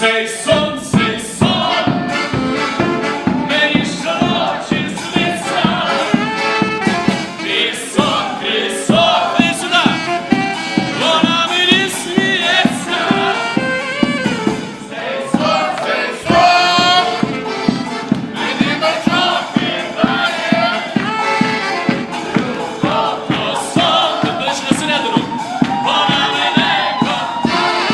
Цей сон, мені щоночі сниться. Твій сон, іди сюди, вона мені сміється. Цей сон, мені ночок кидає. Любов до сон, ти ближче на середину, вона мене кохає.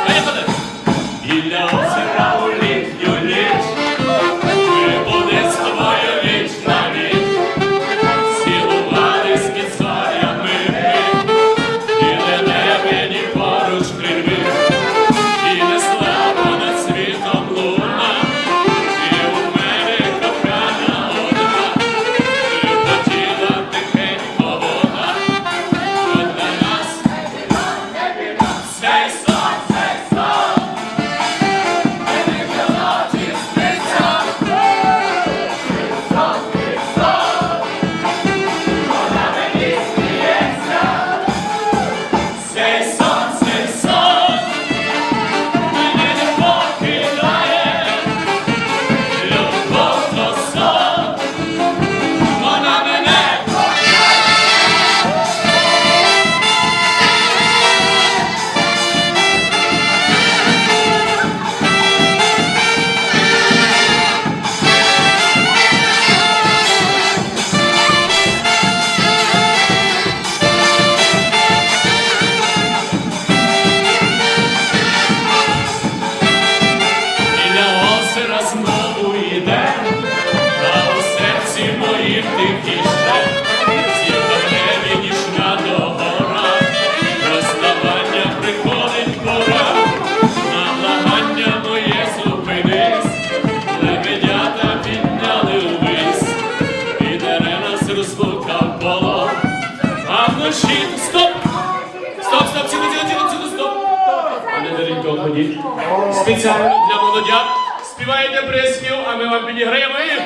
Поїхали! Біля озера у літню ніч ми буде з тобою віч на віч. Цілувались під зорями ми, і не небені поруч крильми, і не слава над світом луна, і у мене кохана одна, прилетіла тихенько вона, от на нас цей сон, мені щоночі сниться. Вона мені сміється. Цей сон, мені не покидає. Любов до сон, вона мене кохає. Біля озера знову йде, а у серці моїм тихіше. Зірка в небі ніжна до гора, розставання приходить пора. На благання моє зупинись, лебедята підняли увись, підере нас розлука в полон. А вночі стоп! Стоп, цілу, стоп! Пане Даренько, ходіть. Спеціально для молодят співаєте приспів, а ми вам підіграємо їх.